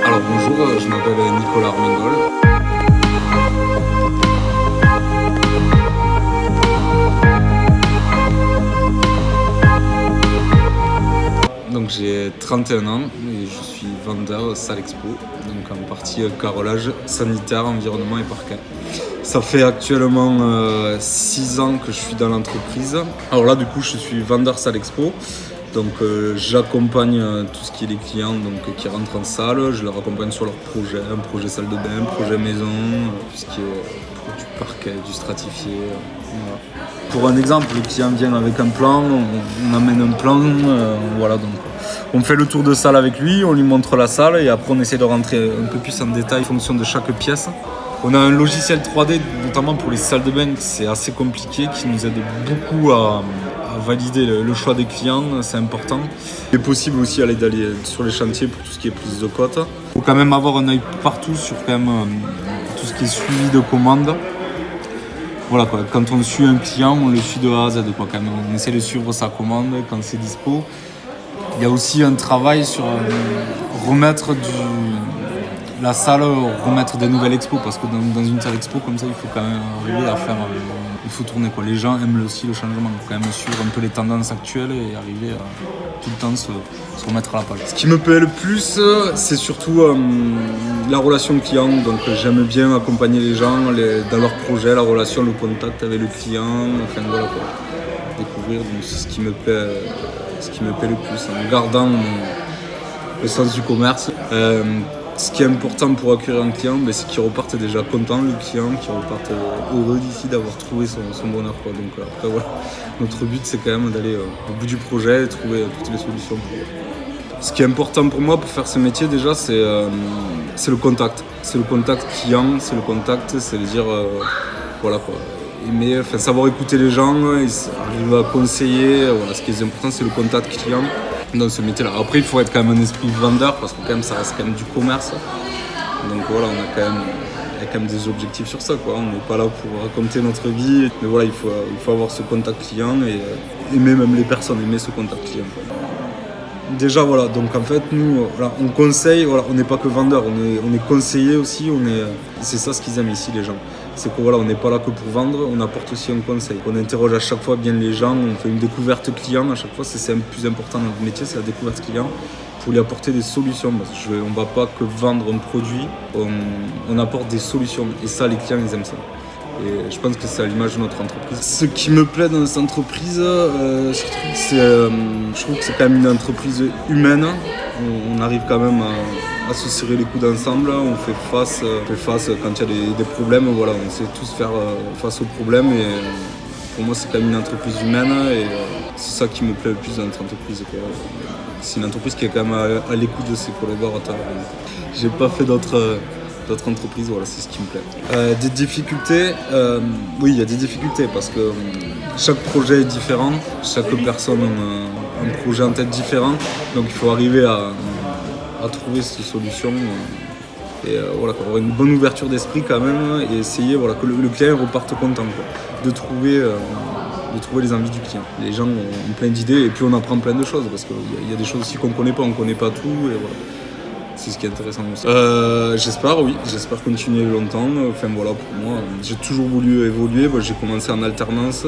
Alors bonjour, je m'appelle Nicolas Armengol. Donc j'ai 31 ans et je suis vendeur salle expo, donc en partie carrelage, sanitaire, environnement et parquet. Ça fait actuellement 6 ans que je suis dans l'entreprise. Alors là du coup je suis vendeur salle expo. Donc j'accompagne tout ce qui est les clients qui rentrent en salle, je leur accompagne sur leurs projets, un projet salle de bain, projet maison, tout ce qui est du parquet, du stratifié. Voilà. Pour un exemple, le client vient avec un plan, on amène un plan, voilà, donc on fait le tour de salle avec lui, on lui montre la salle et après on essaie de rentrer un peu plus en détail en fonction de chaque pièce. On a un logiciel 3D, notamment pour les salles de bain, c'est assez compliqué, qui nous aide beaucoup à valider le choix des clients, c'est important. Il est possible aussi d'aller sur les chantiers pour tout ce qui est prise de cote. Il faut quand même avoir un œil partout sur quand même, tout ce qui est suivi de commandes. Voilà quoi, quand on suit un client, on le suit de A à Z quoi, quand même. On essaie de suivre sa commande quand c'est dispo. Il y a aussi un travail sur remettre la salle, remettre des nouvelles expos, parce que dans une salle expo comme ça, il faut quand même arriver à faire... il faut tourner quoi. Les gens aiment aussi le changement, il faut quand même suivre un peu les tendances actuelles et arriver à tout le temps se remettre à la page. Ce qui me plaît le plus, c'est surtout la relation client. Donc j'aime bien accompagner les gens dans leurs projets, la relation, le contact avec le client, enfin voilà quoi. Découvrir, donc c'est ce qui me plaît le plus, en gardant le sens du commerce. Ce qui est important pour accueillir un client, c'est qu'il reparte déjà content, le client, qu'il reparte heureux d'ici d'avoir trouvé son bonheur quoi. Donc après voilà, notre but c'est quand même d'aller au bout du projet et trouver toutes les solutions pour eux. Ce qui est important pour moi pour faire ce métier déjà, c'est le contact. C'est le contact client, c'est le contact, c'est de dire voilà quoi. Aimer, savoir écouter les gens, arriver à conseiller, voilà, ce qui est important c'est le contact client dans ce métier là. Après il faut être quand même un esprit vendeur parce que quand même ça reste quand même du commerce. Donc voilà, il y a quand même des objectifs sur ça quoi. On n'est pas là pour raconter notre vie, mais voilà, il faut avoir ce contact client et aimer même les personnes, aimer ce contact client quoi. Déjà voilà, donc en fait nous voilà, on conseille, voilà, on n'est pas que vendeur, on est conseiller aussi, c'est ça ce qu'ils aiment ici les gens. C'est que voilà, on n'est pas là que pour vendre, on apporte aussi un conseil. On interroge à chaque fois bien les gens, on fait une découverte client à chaque fois, c'est le plus important dans notre métier, c'est la découverte client pour lui apporter des solutions. Parce que on ne va pas que vendre un produit, on apporte des solutions et ça les clients ils aiment ça. Et je pense que c'est à l'image de notre entreprise. Ce qui me plaît dans cette entreprise, je trouve que c'est quand même une entreprise humaine. On arrive quand même à se serrer les coudes ensemble, on fait face quand il y a des problèmes, voilà, on sait tous faire face aux problèmes et pour moi c'est quand même une entreprise humaine et c'est ça qui me plaît le plus dans notre entreprise quoi. C'est une entreprise qui est quand même à l'écoute de ses collaborateurs. J'ai pas fait d'autres entreprises, voilà, c'est ce qui me plaît. Des difficultés, oui, il y a des difficultés parce que chaque projet est différent, chaque personne a un projet en tête différent, donc il faut arriver à trouver cette solution et voilà, avoir une bonne ouverture d'esprit quand même et essayer voilà, que le client reparte content quoi, de trouver les envies du client. Les gens ont plein d'idées et puis on apprend plein de choses parce qu'il y a des choses aussi qu'on connaît pas tout et voilà. C'est ce qui est intéressant aussi. J'espère continuer longtemps. Enfin voilà, pour moi, j'ai toujours voulu évoluer. J'ai commencé en alternance,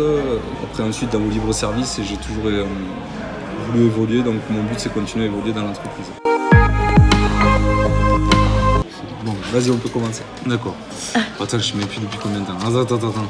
après ensuite dans le libre service et j'ai toujours voulu évoluer. Donc mon but c'est de continuer à évoluer dans l'entreprise. Bon, vas-y, on peut commencer. D'accord. Attends, je ne sais même plus depuis combien de temps. Attends.